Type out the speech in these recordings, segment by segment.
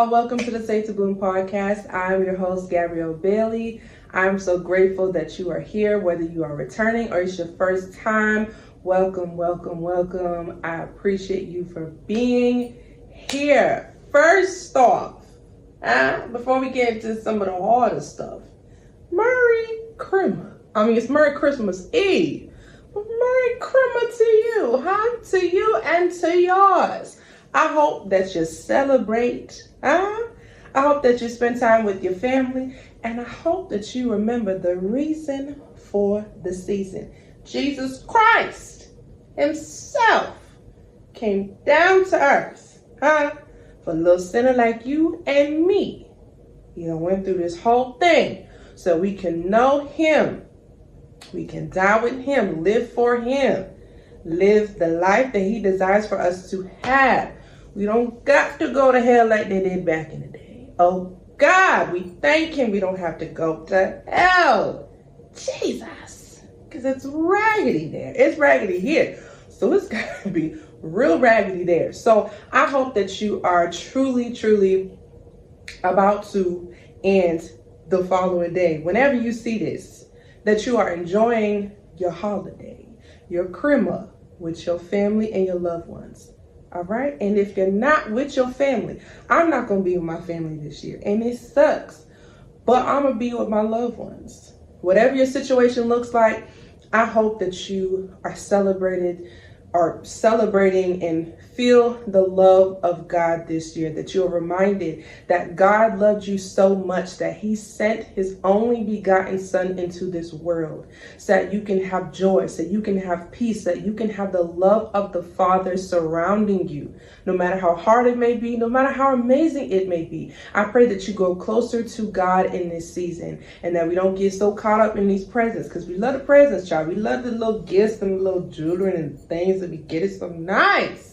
y'all. Welcome to the Say to Bloom podcast. I'm your host, Gabrielle Bailey. I'm so grateful that you are here, whether you are returning or it's your first time. Welcome, welcome, welcome. I appreciate you for being here. First off, before we get into some of the harder stuff, it's Merry Christmas Eve. Merry Christmas to you, to you and to yours. I hope that you celebrate. I hope that you spend time with your family. And I hope that you remember the reason for the season. Jesus Christ himself came down to earth for a little sinner like you and me. He went through this whole thing so we can know him. We can die with him, live for him, live the life that he desires for us to have. We don't got to go to hell like they did back in the day. Oh God, we thank him we don't have to go to hell. Jesus, because it's raggedy there. It's raggedy here. So it's got to be real raggedy there. So I hope that you are truly, truly about to end the following day. Whenever you see this, that you are enjoying your holiday, your Christmas with your family and your loved ones. All right. And if you're not with your family, I'm not going to be with my family this year. And it sucks. But I'm going to be with my loved ones. Whatever your situation looks like, I hope that you are celebrating and feel the love of God this year, that you're reminded that God loved you so much that he sent his only begotten son into this world so that you can have joy, so you can have peace, so that you can have the love of the Father surrounding you, no matter how hard it may be, no matter how amazing it may be. I pray that you go closer to God in this season and that we don't get so caught up in these presents, because we love the presents, child. We love the little gifts and the little jewelry and things that we get. It's so nice.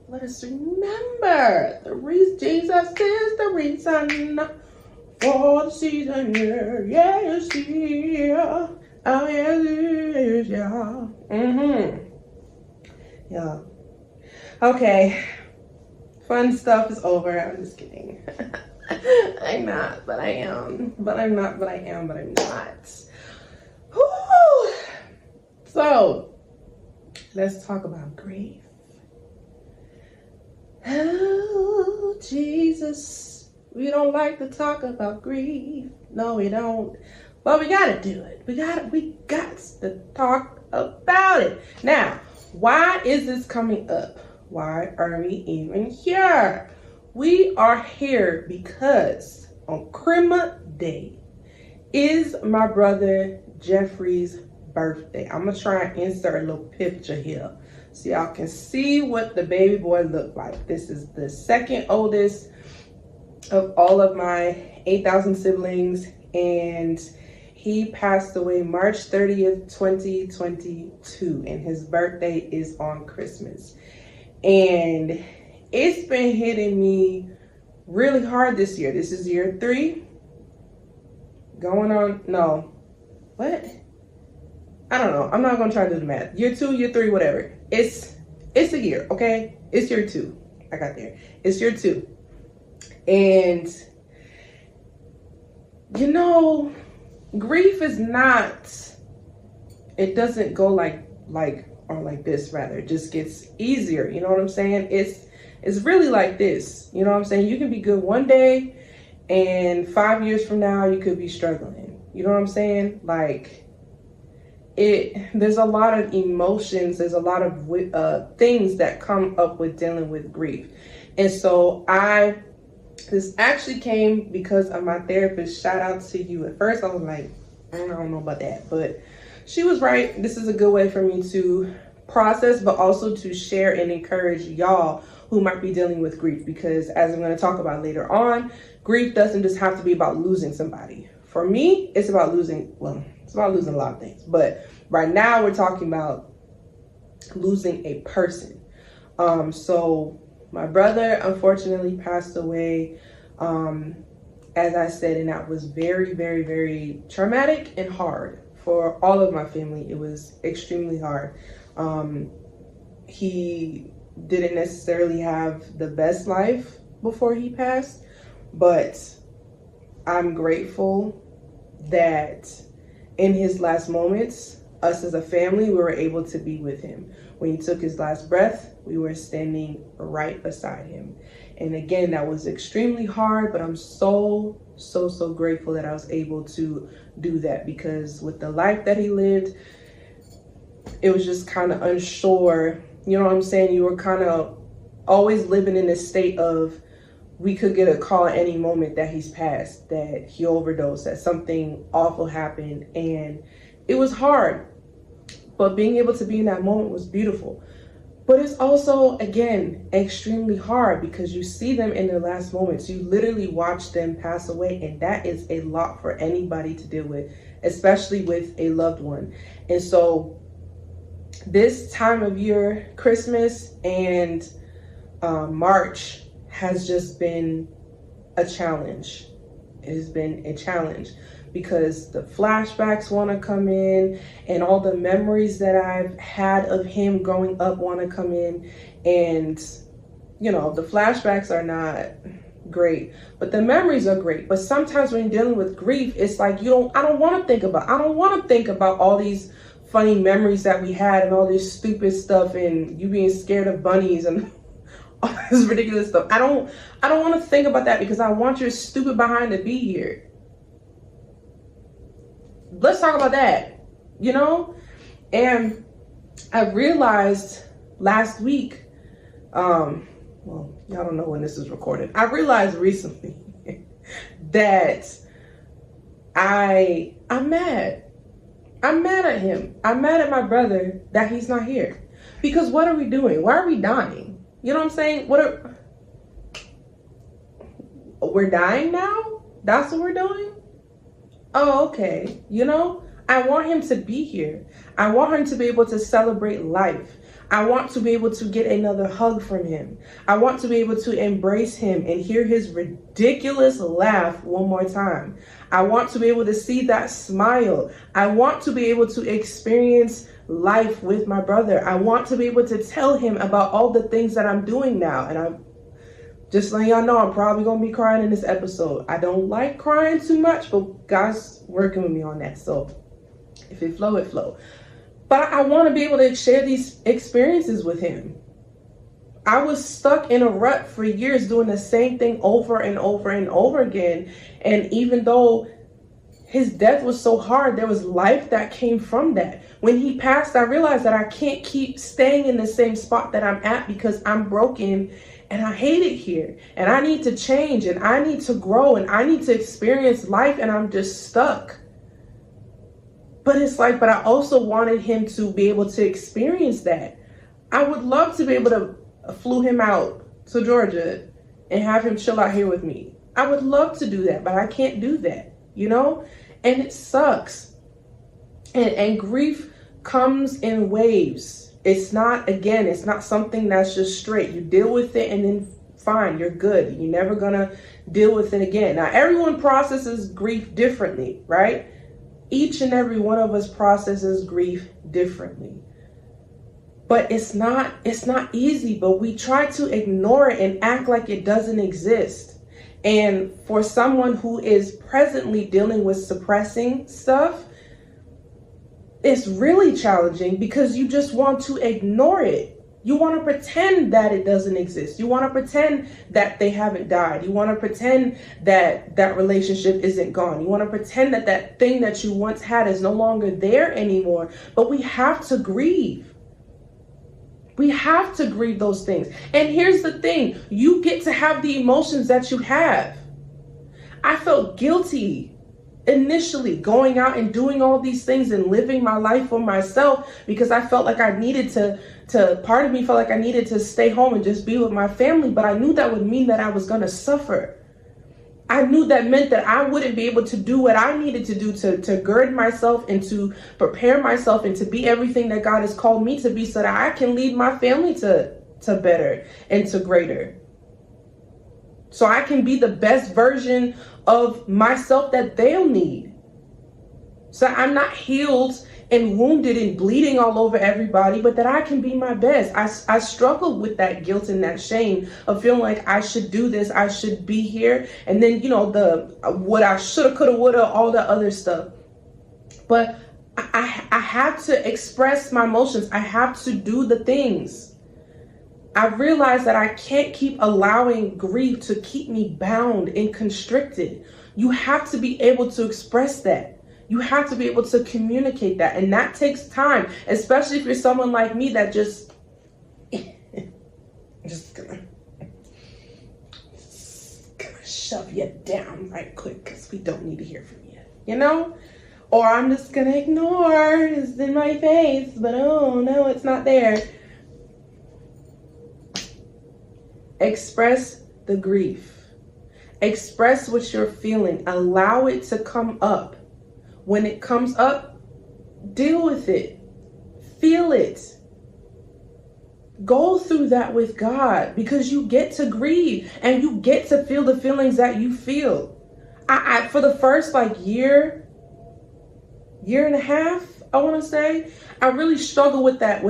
Let us remember the reason Jesus is the reason for the season. Yes, yeah. Oh, yes, yeah. Yeah. Okay. Fun stuff is over. I'm just kidding. I'm not, but I am. But I'm not, but I am, but I'm not. Whew. So, let's talk about grief. Oh, Jesus. We don't like to talk about grief. No, we don't. But we gotta do it. We got to talk about it. Now, why is this coming up? Why are we even here? We are here because on Christmas Day is my brother Jeffrey's birthday. I'm gonna try and insert a little picture here so y'all can see what the baby boy looked like. This is the second oldest of all of my 8,000 siblings, and he passed away March 30th, 2022, and his birthday is on Christmas. And it's been hitting me really hard this year. This is year 3 going on. No, what? I don't know. I'm not going to try to do the math. Year 2, year 3, whatever. It's a year, okay? It's year 2. I got there. It's year 2. And, grief is not, it doesn't go like this, rather. It just gets easier. You know what I'm saying? It's really like this. You know what I'm saying? You can be good one day and 5 years from now, you could be struggling. You know what I'm saying? There's a lot of emotions, there's a lot of things that come up with dealing with grief. And so this actually came because of my therapist. Shout out to you. At first I was like, I don't know about that, but she was right. This is a good way for me to process, but also to share and encourage y'all who might be dealing with grief, because as I'm going to talk about later on, grief doesn't just have to be about losing somebody. For me, it's about losing a lot of things, but right now we're talking about losing a person. So my brother unfortunately passed away, as I said, and that was very, very, very traumatic and hard for all of my family. It was extremely hard. He didn't necessarily have the best life before he passed. But I'm grateful that in his last moments, us as a family, we were able to be with him. When he took his last breath, we were standing right beside him. And again, that was extremely hard, but I'm so grateful that I was able to do that, because with the life that he lived, it was just kind of unsure. You know what I'm saying? You were kind of always living in this state of, we could get a call at any moment that he's passed, that he overdosed, that something awful happened. And it was hard, but being able to be in that moment was beautiful. But it's also, again, extremely hard, because you see them in their last moments. You literally watch them pass away, and that is a lot for anybody to deal with, especially with a loved one. And so this time of year, Christmas and March, has just been a challenge. It has been a challenge, because the flashbacks want to come in, and all the memories that I've had of him growing up want to come in. And, you know, the flashbacks are not great, but the memories are great. But sometimes when you're dealing with grief, it's like, I don't want to think about all these funny memories that we had and all this stupid stuff, and you being scared of bunnies and all this ridiculous stuff. I don't want to think about that, because I want your stupid behind to be here. Let's talk about that, you know? And I realized last week, well, y'all don't know when this is recorded. I realized recently that I'm mad. I'm mad at him. I'm mad at my brother that he's not here. Because what are we doing? Why are we dying? You know what I'm saying? We're dying now? That's what we're doing? Oh, okay. You know, I want him to be here. I want him to be able to celebrate life. I want to be able to get another hug from him. I want to be able to embrace him and hear his ridiculous laugh one more time. I want to be able to see that smile. I want to be able to experience life with my brother. I want to be able to tell him about all the things that I'm doing now. And I'm just letting y'all know, I'm probably going to be crying in this episode. I don't like crying too much, but God's working with me on that. So if it flow, it flow. But I want to be able to share these experiences with him. I was stuck in a rut for years doing the same thing over and over and over again. And even though his death was so hard, there was life that came from that. When he passed, I realized that I can't keep staying in the same spot that I'm at, because I'm broken and I hate it here. And I need to change, and I need to grow, and I need to experience life, and I'm just stuck. But it's like, but I also wanted him to be able to experience that. I would love to be able to flew him out to Georgia and have him chill out here with me. I would love to do that, but I can't do that, you know? And it sucks. And grief comes in waves. It's not something that's just straight. You deal with it and then fine, you're good. You're never gonna deal with it again. Now, everyone processes grief differently, right? Each and every one of us processes grief differently. But it's not easy, but we try to ignore it and act like it doesn't exist. And for someone who is presently dealing with suppressing stuff, it's really challenging, because you just want to ignore it. You want to pretend that it doesn't exist. You want to pretend that they haven't died. You want to pretend that that relationship isn't gone. You want to pretend that that thing that you once had is no longer there anymore. But we have to grieve. We have to grieve those things. And here's the thing. You get to have the emotions that you have. I felt guilty initially going out and doing all these things and living my life for myself, because I felt like I needed part of me felt like I needed to stay home and just be with my family. But I knew that would mean that I was going to suffer. I knew that meant that I wouldn't be able to do what I needed to do to gird myself and to prepare myself and to be everything that God has called me to be, so that I can lead my family to better and to greater. So I can be the best version of myself that they'll need. So I'm not healed and wounded and bleeding all over everybody, but that I can be my best. I struggle with that guilt and that shame of feeling like I should do this, I should be here. And then, the what I shoulda, coulda, woulda, all the other stuff. But I have to express my emotions. I have to do the things. I realize that I can't keep allowing grief to keep me bound and constricted. You have to be able to express that. You have to be able to communicate that. And that takes time, especially if you're someone like me that just gonna shove you down right quick because we don't need to hear from you, Or I'm just gonna ignore, it's in my face, but oh no, it's not there. Express the grief. Express what you're feeling. Allow it to come up. When it comes up, deal with it. Feel it. Go through that with God, because you get to grieve and you get to feel the feelings that you feel. I for the first year and a half, I want to say, I really struggle with that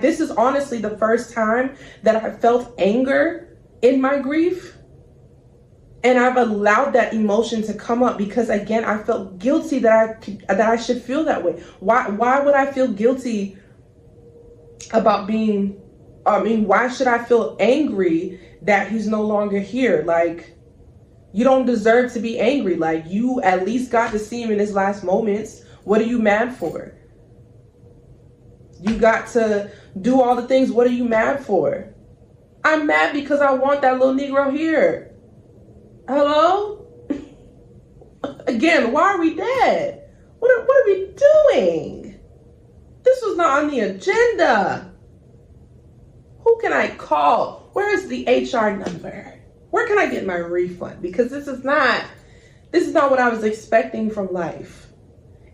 this is honestly the first time that I felt anger in my grief. And I've allowed that emotion to come up because, again, I felt guilty that I should feel that way. Why would I feel guilty about why should I feel angry that he's no longer here? You don't deserve to be angry. You at least got to see him in his last moments. What are you mad for? You got to do all the things. What are you mad for? I'm mad because I want that little Negro here. Hello? Again, why are we dead? What are we doing? This was not on the agenda. Who can I call? Where is the HR number? Where can I get my refund? Because this is not what I was expecting from life.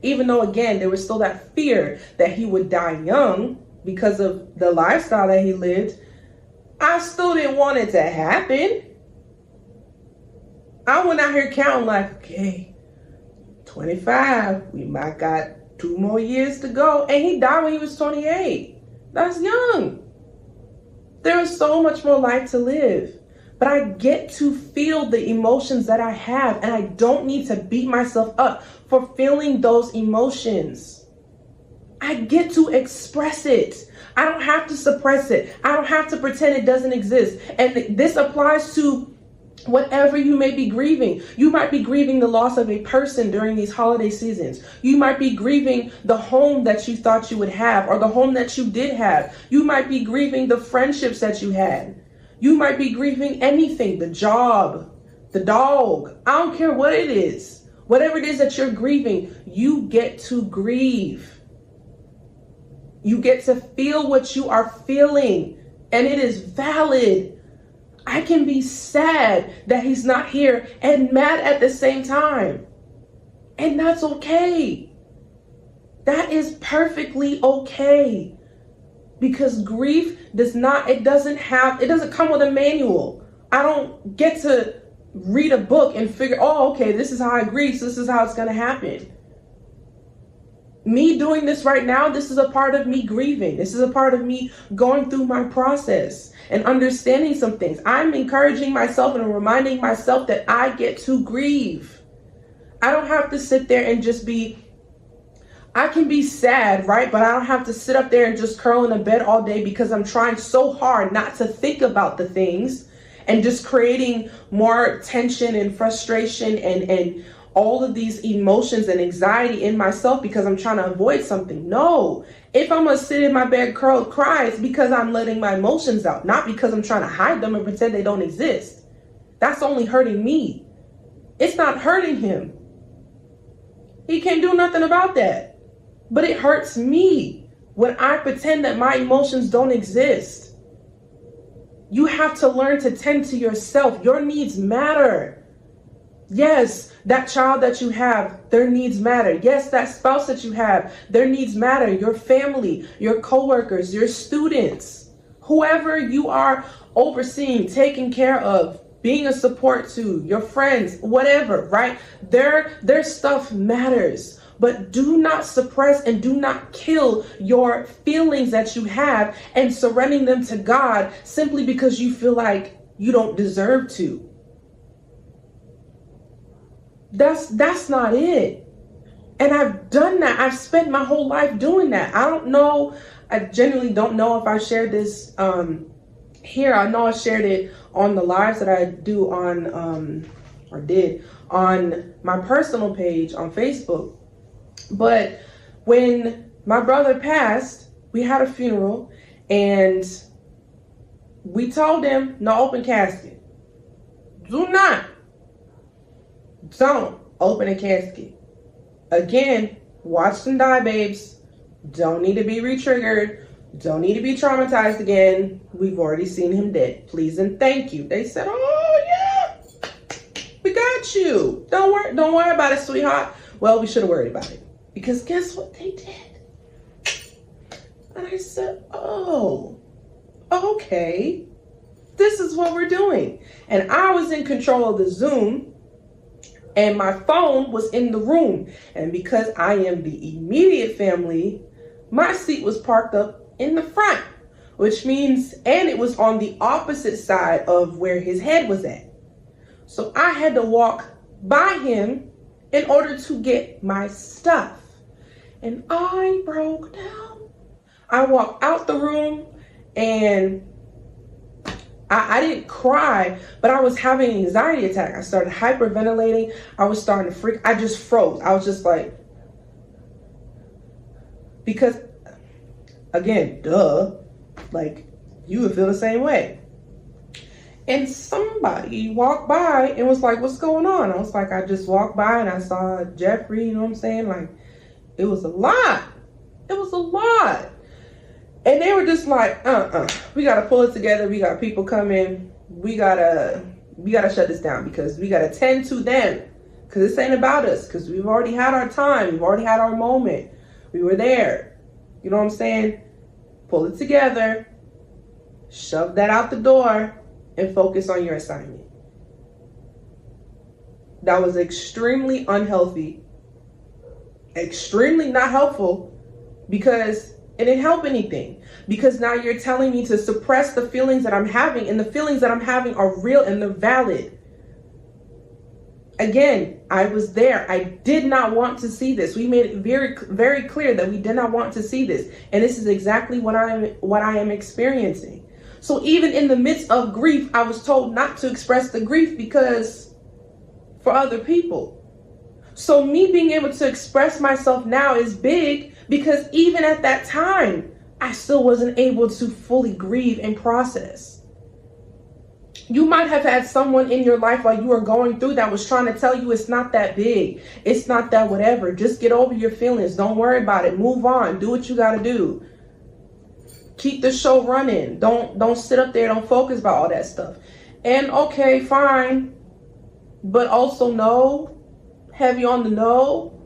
Even though, again, there was still that fear that he would die young because of the lifestyle that he lived, I still didn't want it to happen. I went out here counting okay, 25, we might got 2 more years to go. And he died when he was 28. That's young. There is so much more life to live. But I get to feel the emotions that I have, and I don't need to beat myself up for feeling those emotions. I get to express it. I don't have to suppress it. I don't have to pretend it doesn't exist. And this applies to whatever you may be grieving. You might be grieving the loss of a person during these holiday seasons. You might be grieving the home that you thought you would have, or the home that you did have. You might be grieving the friendships that you had. You might be grieving anything, the job, the dog. I don't care what it is. Whatever it is that you're grieving, you get to grieve. You get to feel what you are feeling, and it is valid. I can be sad that he's not here and mad at the same time. And that's okay. That is perfectly okay. Because grief doesn't come with a manual. I don't get to read a book and figure, okay, this is how I grieve, so this is how it's going to happen. Me doing this right now, this is a part of me grieving. This is a part of me going through my process and understanding some things. I'm encouraging myself and reminding myself that I get to grieve. I don't have to sit there and I can be sad, right? But I don't have to sit up there and just curl in a bed all day because I'm trying so hard not to think about the things and just creating more tension and frustration and all of these emotions and anxiety in myself because I'm trying to avoid something. No, if I'm gonna sit in my bed, cry, it's because I'm letting my emotions out, not because I'm trying to hide them and pretend they don't exist. That's only hurting me. It's not hurting him. He can't do nothing about that. But it hurts me when I pretend that my emotions don't exist. You have to learn to tend to yourself. Your needs matter. Yes, that child that you have, their needs matter. Yes, that spouse that you have, their needs matter. Your family, your coworkers, your students, whoever you are overseeing, taking care of, being a support to your friends, whatever, right? Their stuff matters. But do not suppress and do not kill your feelings that you have and surrendering them to God simply because you feel like you don't deserve to. That's not it. And I've done that. I've spent my whole life doing that. I don't know. I genuinely don't know if I shared this here. I know I shared it on the lives that I do on, or did, on my personal page on Facebook. But when my brother passed, we had a funeral and we told him no open casket. Don't open a casket. Again, watch them die, babes. Don't need to be re-triggered. Don't need to be traumatized again. We've already seen him dead. Please and thank you. They said, oh yeah, we got you. Don't worry about it, sweetheart. Well, we should have worried about it. Because guess what they did? And I said, oh, okay. This is what we're doing. And I was in control of the Zoom and my phone was in the room. And because I am the immediate family, my seat was parked up in the front, which means, and it was on the opposite side of where his head was at. So I had to walk by him in order to get my stuff. And I broke down. I walked out the room and I didn't cry, but I was having an anxiety attack. I started hyperventilating. I was starting to freak. I just froze. I was just like, because again, duh, like you would feel the same way. And somebody walked by and was like, what's going on? I was like, I just walked by and I saw Jeffrey, you know what I'm saying? Like, it was a lot. It was a lot. And they were just like, we got to pull it together. We got people coming. We gotta shut this down because we got to tend to them. Because this ain't about us. Because we've already had our time. We've already had our moment. We were there. You know what I'm saying? Pull it together. Shove that out the door. And focus on your assignment. That was extremely unhealthy. Extremely not helpful. Because it didn't help anything. Because now you're telling me to suppress the feelings that I'm having. And the feelings that I'm having are real and they're valid. Again, I was there. I did not want to see this. We made it very, very clear that we did not want to see this. And this is exactly what I am experiencing. So even in the midst of grief, I was told not to express the grief because for other people. So me being able to express myself now is big because even at that time, I still wasn't able to fully grieve and process. You might have had someone in your life while you were going through that was trying to tell you it's not that big. It's not that whatever. Just get over your feelings. Don't worry about it. Move on. Do what you got to do. Keep the show running. Don't sit up there. Don't focus about all that stuff. And okay, fine. But also no. Heavy on the no.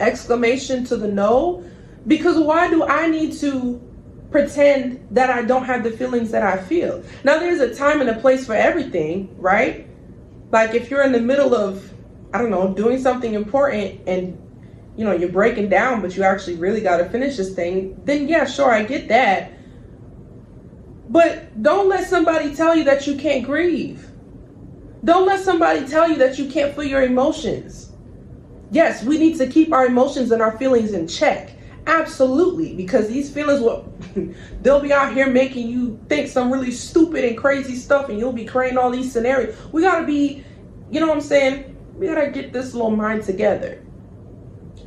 Exclamation to the no. Because why do I need to pretend that I don't have the feelings that I feel? Now there's a time and a place for everything, right? Like if you're in the middle of, I don't know, doing something important and you know, you're breaking down, but you actually really got to finish this thing, then yeah, sure, I get that. But don't let somebody tell you that you can't grieve. Don't let somebody tell you that you can't feel your emotions. Yes, we need to keep our emotions and our feelings in check. Absolutely, because these feelings they'll be out here making you think some really stupid and crazy stuff and you'll be creating all these scenarios. We got to be, you know what I'm saying? We got to get this little mind together.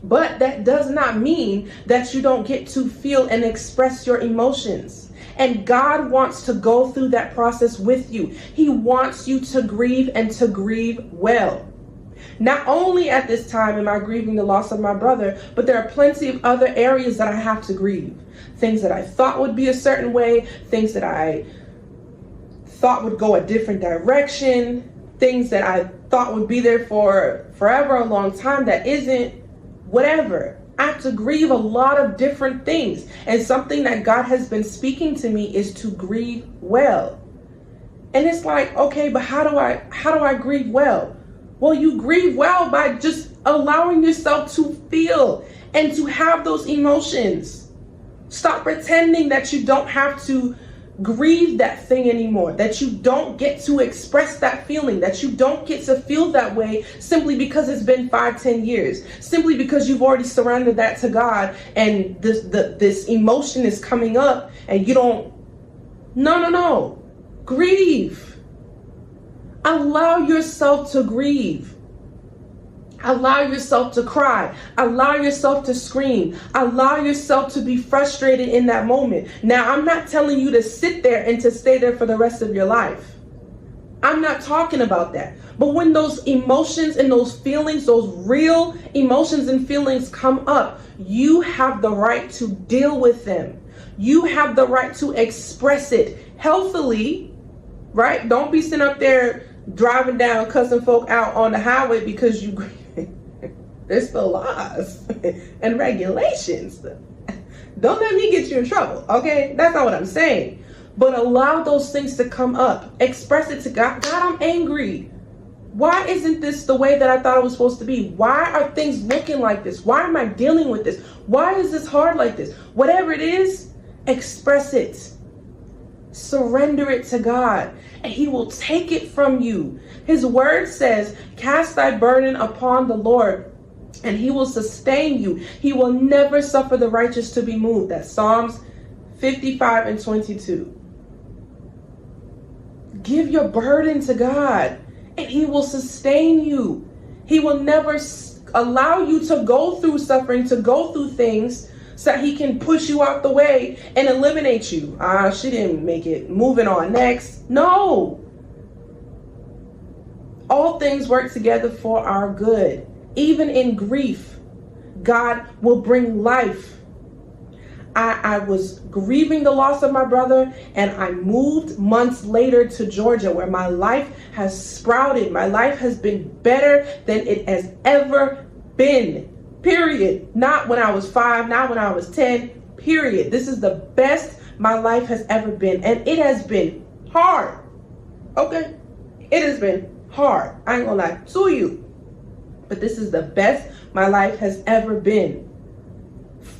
But that does not mean that you don't get to feel and express your emotions. And God wants to go through that process with you. He wants you to grieve and to grieve well. Not only at this time am I grieving the loss of my brother, but there are plenty of other areas that I have to grieve. Things that I thought would be a certain way, things that I thought would go a different direction, things that I thought would be there for forever, a long time that isn't. Whatever. I have to grieve a lot of different things. And something that God has been speaking to me is to grieve well. And it's like, okay, but how do I grieve well? Well, you grieve well by just allowing yourself to feel and to have those emotions. Stop pretending that you don't have to grieve that thing anymore, that you don't get to express that feeling, that you don't get to feel that way simply because it's been 5-10 years, simply because you've already surrendered that to God, and this emotion is coming up and you don't. No. Grieve. Allow yourself to grieve. Allow yourself to cry. Allow yourself to scream. Allow yourself to be frustrated in that moment. Now, I'm not telling you to sit there and to stay there for the rest of your life. I'm not talking about that. But when those emotions and those feelings, those real emotions and feelings come up, you have the right to deal with them. You have the right to express it healthily, right? Don't be sitting up there driving down, cussing folk out on the highway because you there's still laws and regulations. Don't let me get you in trouble, okay? That's not what I'm saying. But allow those things to come up. Express it to God. God, I'm angry. Why isn't this the way that I thought it was supposed to be? Why are things looking like this? Why am I dealing with this? Why is this hard like this? Whatever it is, express it. Surrender it to God, and He will take it from you. His word says, cast thy burden upon the Lord, and He will sustain you. He will never suffer the righteous to be moved. That's Psalms 55:22. Give your burden to God, and He will sustain you. He will never allow you to go through suffering, to go through things, so that He can push you out the way and eliminate you. She didn't make it. Moving on, next. No. All things work together for our good. Even in grief, God will bring life. I was grieving the loss of my brother, and I moved months later to Georgia, where my life has sprouted. My life has been better than it has ever been. Period. Not when I was 5, not when I was 10. Period. This is the best my life has ever been. And it has been hard. Okay? It has been hard. I ain't gonna lie to you. But this is the best my life has ever been.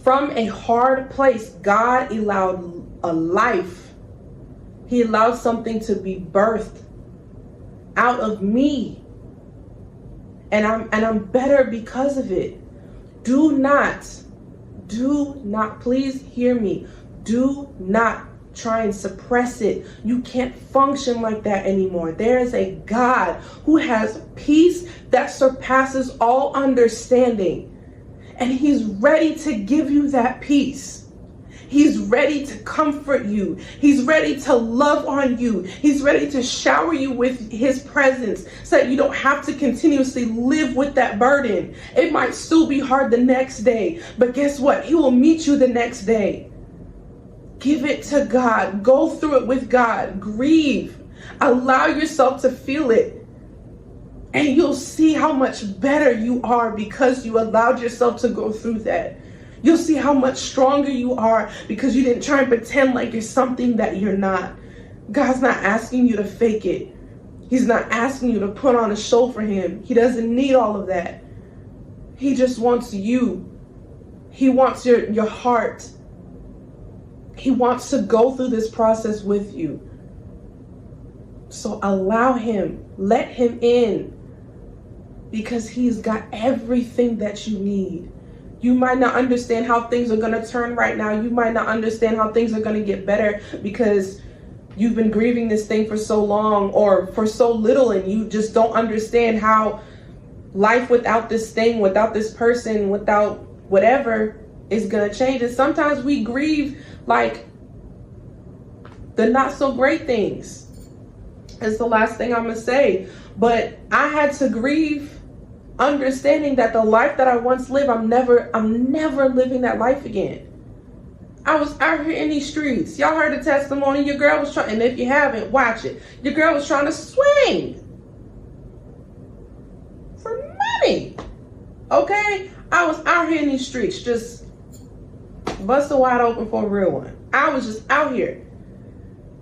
From a hard place, God allowed a life. He allowed something to be birthed out of me. And I'm better because of it. Do not, please hear me. Do not try and suppress it. You can't function like that anymore. There is a God who has peace that surpasses all understanding. And He's ready to give you that peace. He's ready to comfort you. He's ready to love on you. He's ready to shower you with His presence so that you don't have to continuously live with that burden. It might still be hard the next day, but guess what? He will meet you the next day. Give it to God. Go through it with God. Grieve. Allow yourself to feel it. And you'll see how much better you are because you allowed yourself to go through that. You'll see how much stronger you are because you didn't try and pretend like you're something that you're not. God's not asking you to fake it. He's not asking you to put on a show for Him. He doesn't need all of that. He just wants you. He wants your heart. He wants to go through this process with you. So allow Him. Let Him in. Because He's got everything that you need. You might not understand how things are going to turn right now. You might not understand how things are going to get better because you've been grieving this thing for so long or for so little, and you just don't understand how life without this thing, without this person, without whatever is going to change. And sometimes we grieve like the not so great things. It's the last thing I'm going to say. But I had to grieve understanding that the life that I once lived, I'm never living that life again. I was out here in these streets. Y'all heard the testimony. Your girl was trying, and if you haven't, watch it. Your girl was trying to swing for money. Okay? I was out here in these streets, just busted wide open for a real one. I was just out here.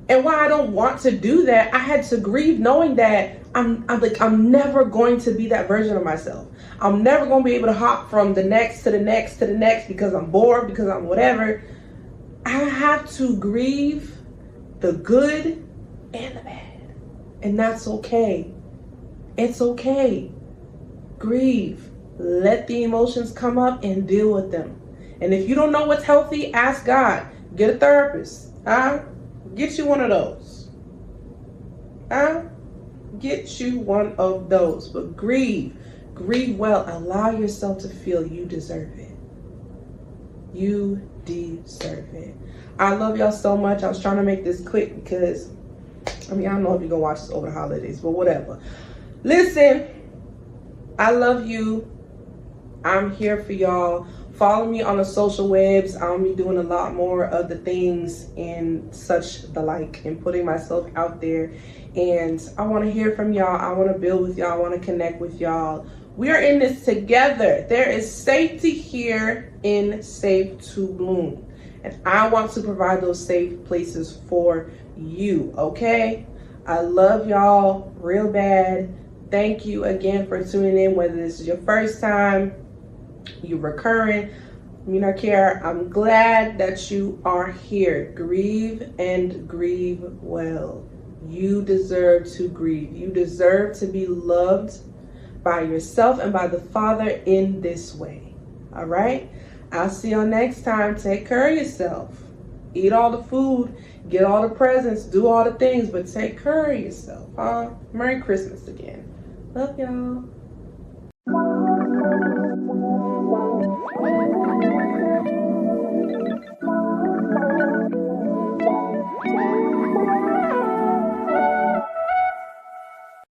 And while I don't want to do that, I had to grieve knowing that I'm never going to be that version of myself. I'm never going to be able to hop from the next to the next to the next because I'm bored, because I'm whatever. I have to grieve the good and the bad. And that's okay. It's okay. Grieve. Let the emotions come up and deal with them. And if you don't know what's healthy, ask God. Get a therapist. Get you one of those. Get you one of those. But grieve. Grieve well. Allow yourself to feel you deserve it. You deserve it. I love y'all so much. I was trying to make this quick because, I don't know if you're going to watch this over the holidays, but whatever. Listen, I love you. I'm here for y'all. Follow me on the social webs. I'll be doing a lot more of the things and such the like and putting myself out there. And I want to hear from y'all. I want to build with y'all. I want to connect with y'all. We are in this together. There is safety here in Safe to Bloom. And I want to provide those safe places for you, okay? I love y'all real bad. Thank you again for tuning in, whether this is your first time, you're recurring, I care. I'm glad that you are here. Grieve and grieve well. You deserve to grieve. You deserve to be loved by yourself and by the Father in this way. All right? I'll see y'all next time. Take care of yourself. Eat all the food. Get all the presents. Do all the things. But take care of yourself. Merry Christmas again. Love y'all.